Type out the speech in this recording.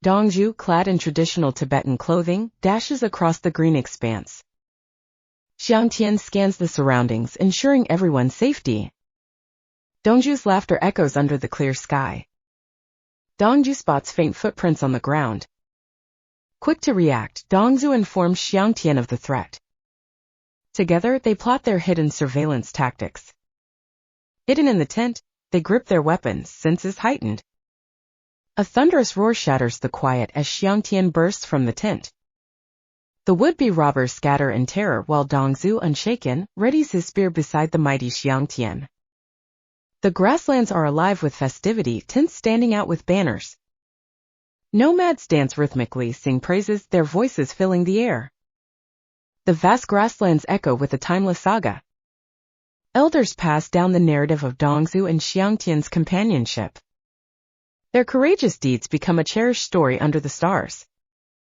Dongju, clad in traditional Tibetan clothing, dashes across the green expanse. Xiangtian scans the surroundings, ensuring everyone's safety. Dongju's laughter echoes under the clear sky. Dongju spots faint footprints on the ground. Quick to react, Dongzu informs Xiangtian of the threat. Together, they plot their hidden surveillance tactics. Hidden in the tent, they grip their weapons, senses heightened. A thunderous roar shatters the quiet as Xiangtian bursts from the tent. The would-be robbers scatter in terror while Dongzu, unshaken, readies his spear beside the mighty Xiangtian. The grasslands are alive with festivity, tents standing out with banners. Nomads dance rhythmically, sing praises, their voices filling the air. The vast grasslands echo with a timeless saga. Elders pass down the narrative of Dongzu and Xiangtian's companionship. Their courageous deeds become a cherished story under the stars.